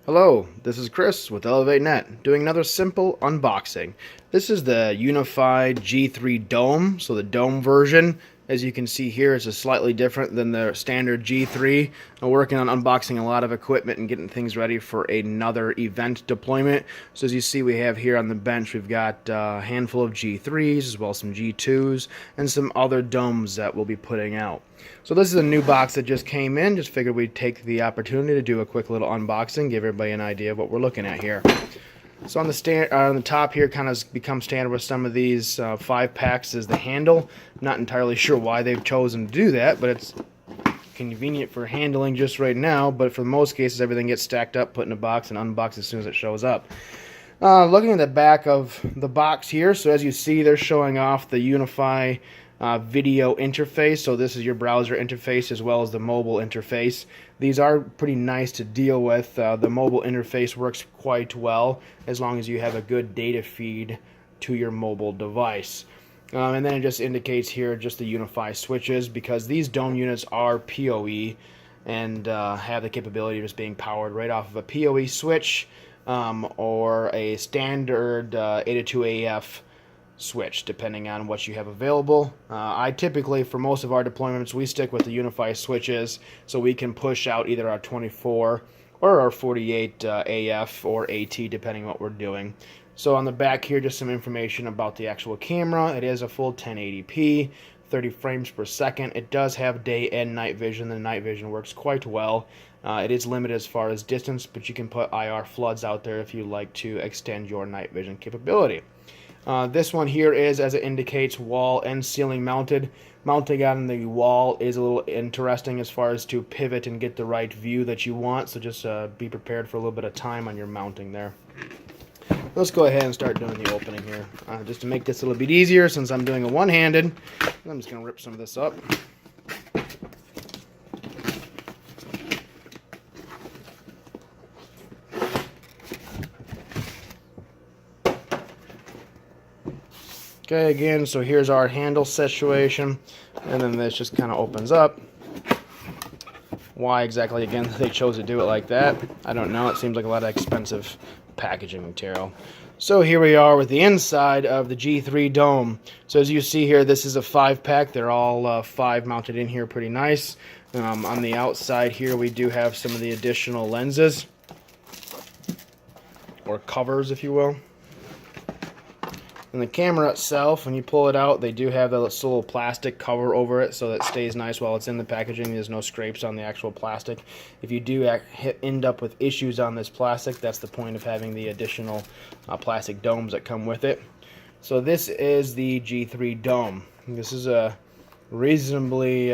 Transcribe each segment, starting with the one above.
Hello, this is Chris with ElevateNet doing another simple unboxing. This is the UniFi G3-Dome, so the Dome version. As you can see here, it's slightly different than the standard G3. I'm working on unboxing a lot of equipment and getting things ready for another event deployment. So as you see, we have here on the bench, we've got a handful of G3s, as well as some G2s, and some other domes that we'll be putting out. So this is a new box that just came in. Just figured we'd take the opportunity to do a quick little unboxing, give everybody an idea of what we're looking at here. So on the top here, kind of becomes standard with some of these 5-packs, is the handle. I'm not entirely sure why they've chosen to do that, but it's convenient for handling just right now. But for most cases, everything gets stacked up, put in a box, and unboxed as soon as it shows up. Looking at the back of the box here, so as you see, they're showing off the UniFi video interface. So this is your browser interface as well as the mobile interface. These are pretty nice to deal with. The mobile interface works quite well as long as you have a good data feed to your mobile device. And then it just indicates here just the UniFi switches, because these Dome units are PoE and have the capability of just being powered right off of a PoE switch or a standard 802AF switch, depending on what you have available. I typically, for most of our deployments, we stick with the UniFi switches, so we can push out either our 24 or our 48 AF or AT, depending on what we're doing. So on the back here, just some information about the actual camera. It is a full 1080p, 30 frames per second. It does have day and night vision. The night vision works quite well. It is limited as far as distance, but you can put IR floods out there if you like to extend your night vision capability. This one here is, as it indicates, wall and ceiling mounted. Mounting on the wall is a little interesting as far as to pivot and get the right view that you want, so just be prepared for a little bit of time on your mounting there. Let's go ahead and start doing the opening here. Just to make this a little bit easier, since I'm doing a one-handed, I'm just going to rip some of this up. Okay, again, so here's our handle situation, and then this just kind of opens up. Why exactly, again, they chose to do it like that, I don't know. It seems like a lot of expensive packaging material. So here we are with the inside of the G3-Dome. So as you see here, this is a 5-pack. They're all 5 mounted in here, pretty nice. On the outside here, we do have some of the additional lenses, or covers, if you will. And the camera itself, when you pull it out, they do have this little plastic cover over it, so that stays nice while it's in the packaging. There's no scrapes on the actual plastic. If you do end up with issues on this plastic, that's the point of having the additional plastic domes that come with it. So this is the G3-Dome. This is a reasonably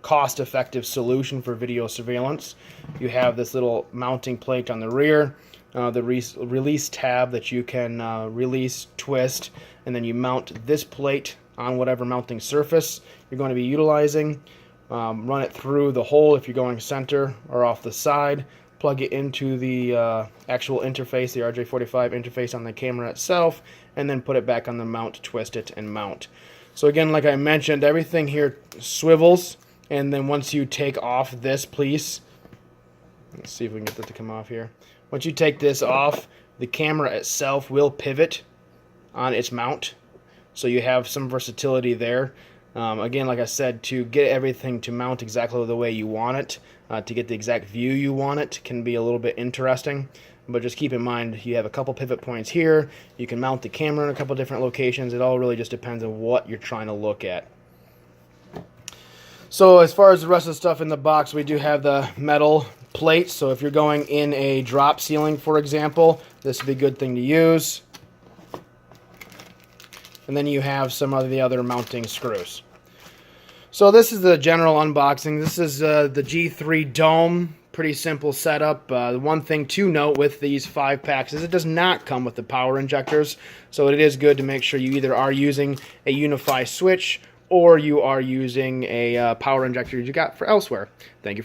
cost-effective solution for video surveillance. You have this little mounting plate on the rear. The release tab that you can release, twist, and then you mount this plate on whatever mounting surface you're going to be utilizing. Run it through the hole if you're going center or off the side. Plug it into the actual interface, the RJ45 interface on the camera itself, and then put it back on the mount, twist it, and mount. So again, like I mentioned, everything here swivels, and then once you take off this piece, let's see if we can get this to come off here. Once you take this off, the camera itself will pivot on its mount, so you have some versatility there. Again, like I said, to get everything to mount exactly the way you want it, to get the exact view you want it, can be a little bit interesting. But just keep in mind, you have a couple pivot points here. You can mount the camera in a couple different locations. It all really just depends on what you're trying to look at. So as far as the rest of the stuff in the box, we do have the metal plates. So if you're going in a drop ceiling, for example, this would be a good thing to use. And then you have some of the other mounting screws. So this is the general unboxing. This is the G3-Dome. Pretty simple setup. The one thing to note with these 5-packs is it does not come with the power injectors. So it is good to make sure you either are using a UniFi switch or you are using a power injector you got for elsewhere. Thank you.